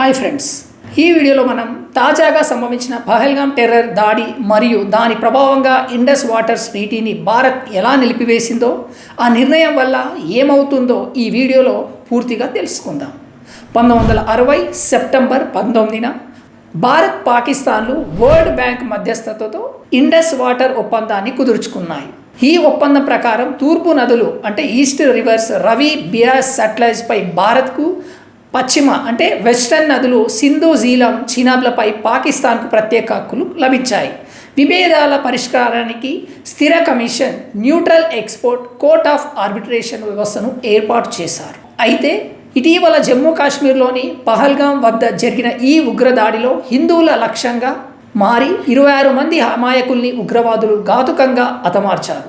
Hi friends, ఈ వీడియోలో మనం తాజాగా సంభవించిన పహల్గామ్ టెర్రర్ దాడి మరియు దాని ప్రభావంగా ఇండస్ వాటర్స్ నీటిని భారత్ ఎలా నిలిపివేసిందో, ఆ నిర్ణయం వల్ల ఏమవుతుందో ఈ వీడియోలో పూర్తిగా తెలుసుకుందాం. 1960 సెప్టెంబర్ 19న భారత్ పాకిస్తాన్లు వరల్డ్ బ్యాంక్ మధ్యస్థతతో ఇండస్ వాటర్ ఒప్పందాన్ని కుదుర్చుకున్నాయి. ఈ ఒప్పందం ప్రకారం తూర్పు నదులు అంటే ఈస్ట్ రివర్స్ రవి బియాస్ సట్లెజ్పై భారత్కు, పశ్చిమ అంటే వెస్టర్న్ నదులు సింధు జీలం చినాబ్లపై పాకిస్తాన్కు ప్రత్యేక హక్కులు లభించాయి. విభేదాల పరిష్కారానికి స్థిర commission, neutral export court of arbitration వ్యవస్థను ఏర్పాటు చేశారు. అయితే ఇటీవల జమ్మూ కాశ్మీర్లోని పహల్గామ్ వద్ద జరిగిన ఈ ఉగ్రదాడిలో హిందువుల లక్ష్యంగా మారి 26 మంది అమాయకుల్ని ఉగ్రవాదులు ఘాతుకంగా హతమార్చారు.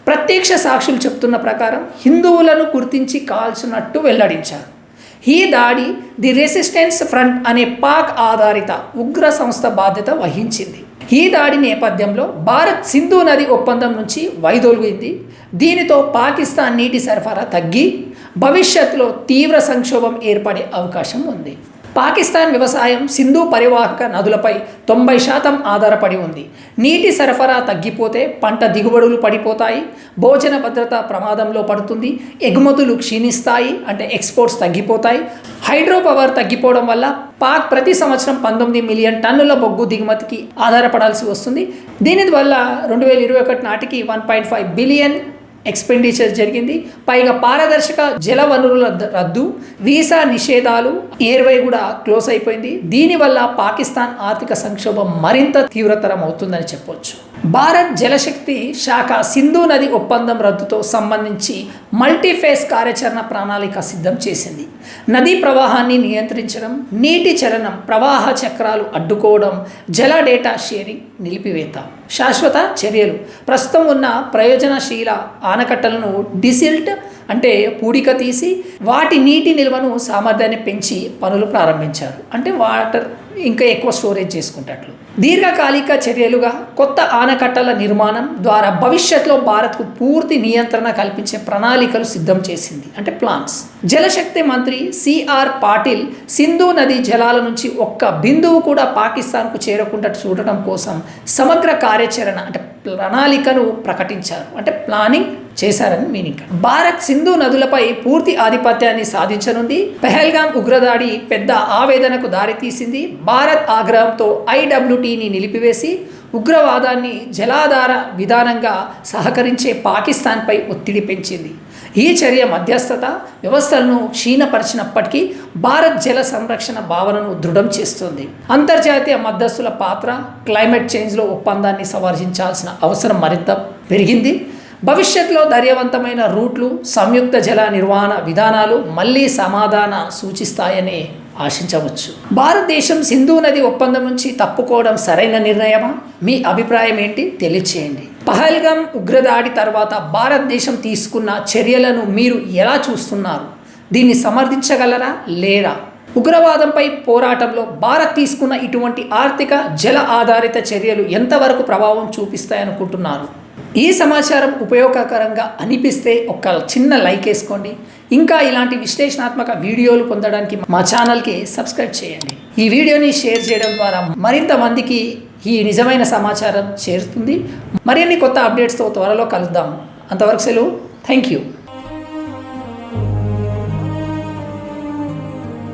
ప్రత్యక్ష సాక్షులు చెప్తున్న ప్రకారం హిందువులను గుర్తించి కాల్చినట్టు వెల్లడించారు. ఈ దాడి ది రెసిస్టెన్స్ ఫ్రంట్ అనే పాక్ ఆధారిత ఉగ్ర సంస్థ బాధ్యత వహించింది. ఈ దాడి నేపథ్యంలో భారత్ సింధు నది ఒప్పందం నుంచి వైదొలిగింది. దీనితో పాకిస్తాన్ నీటి సరఫరా తగ్గి భవిష్యత్తులో తీవ్ర సంక్షోభం ఏర్పడే అవకాశం ఉంది. పాకిస్తాన్ వ్యవసాయం సింధు పరివాహక నదులపై 90% ఆధారపడి ఉంది. నీటి సరఫరా తగ్గిపోతే పంట దిగుబడులు పడిపోతాయి, భోజన భద్రత ప్రమాదంలో పడుతుంది, ఎగుమతులు క్షీణిస్తాయి అంటే ఎక్స్పోర్ట్స్ తగ్గిపోతాయి. హైడ్రో పవర్ తగ్గిపోవడం వల్ల పాక్ ప్రతి సంవత్సరం 19 మిలియన్ టన్నుల బొగ్గు దిగుమతికి ఆధారపడాల్సి వస్తుంది. దీని వల్ల 2021 నాటికి 1.5 బిలియన్ ఎక్స్పెండిచర్ జరిగింది. పైగా పారదర్శక జల వనరుల రద్దు, వీసా నిషేధాలు, ఎయిర్వే కూడా క్లోజ్ అయిపోయింది. దీనివల్ల పాకిస్తాన్ ఆర్థిక సంక్షోభం మరింత తీవ్రతరం అవుతుందని చెప్పవచ్చు. భారత్ జలశక్తి శాఖ సింధు నది ఒప్పందం రద్దుతో సంబంధించి మల్టీఫేస్ కార్యాచరణ ప్రణాళిక సిద్ధం చేసింది. నదీ ప్రవాహాన్ని నియంత్రించడం, నీటి చలనం, ప్రవాహ చక్రాలు అడ్డుకోవడం, జల డేటా షేరింగ్ నిలిపివేత, శాశ్వత చర్యలు. ప్రస్తుతం ఉన్న ప్రయోజనశీల ఆనకట్టలను డిసిల్ట్ అంటే పూడిక తీసి వాటి నీటి నిల్వను సామర్థ్యాన్ని పెంచి పనులు ప్రారంభించారు. అంటే వాటర్ ఇంకా ఎక్కువ స్టోరేజ్ చేసుకుంటట్లు. దీర్ఘకాలిక చర్యలుగా కొత్త ఆనకట్టల నిర్మాణం ద్వారా భవిష్యత్తులో భారత్కు పూర్తి నియంత్రణ కల్పించే ప్రణాళికలు సిద్ధం చేసింది అంటే ప్లాన్స్. జలశక్తి మంత్రి సిఆర్ పాటిల్ సింధు నది జలాల నుంచి ఒక్క బిందువు కూడా పాకిస్తాన్కు చేరకుండా చూడటం కోసం సమగ్ర కార్యాచరణ అంటే ప్రణాళికను ప్రకటించారు. అంటే ప్లానింగ్ చేశారని మీనింగ్. భారత్ సింధు నదులపై పూర్తి ఆధిపత్యాన్ని సాధించనుంది. పహల్గామ్ ఉగ్రదాడి పెద్ద ఆవేదనకు దారితీసింది. భారత్ ఆగ్రహంతో ఐడబ్ల్యూటీని నిలిపివేసి ఉగ్రవాదాన్ని జలాధార విధానంగా సహకరించే పాకిస్తాన్పై ఒత్తిడి పెంచింది. ఈ చర్య మధ్యస్థత వ్యవస్థలను క్షీణపరిచినప్పటికీ భారత్ జల సంరక్షణ భావనను దృఢం చేస్తుంది. అంతర్జాతీయ మధ్యస్థుల పాత్ర, క్లైమేట్ చేంజ్లో ఒప్పందాన్ని సవరించాల్సిన అవసరం మరింత పెరిగింది. భవిష్యత్తులో ధైర్యవంతమైన రూట్లు, సంయుక్త జల నిర్వహణ విధానాలు మళ్ళీ సమాధాన సూచిస్తాయని ఆశించవచ్చు. భారతదేశం సింధు నది ఒప్పందం నుంచి తప్పుకోవడం సరైన నిర్ణయమా? మీ అభిప్రాయం ఏంటి తెలియచేయండి. పహల్గామ్ ఉగ్రదాడి తర్వాత భారతదేశం తీసుకున్న చర్యలను మీరు ఎలా చూస్తున్నారు? దీన్ని సమర్థించగలరా లేదా? ఉగ్రవాదంపై పోరాటంలో భారత్ తీసుకున్న ఇటువంటి ఆర్థిక జల ఆధారిత చర్యలు ఎంతవరకు ప్రభావం చూపిస్తాయనుకుంటున్నారు? ఈ సమాచారం ఉపయోగకరంగా అనిపిస్తే ఒక చిన్న లైక్ వేసుకోండి. ఇంకా ఇలాంటి విశ్లేషణాత్మక వీడియోలు పొందడానికి మా ఛానల్కి సబ్స్క్రైబ్ చేయండి. ఈ వీడియోని షేర్ చేయడం ద్వారా మరింత మందికి ఈ నిజమైన సమాచారం చేరుతుంది. మరిన్ని కొత్త అప్డేట్స్తో త్వరలో కలుద్దాం. అంతవరకు సెలవు. Thank you.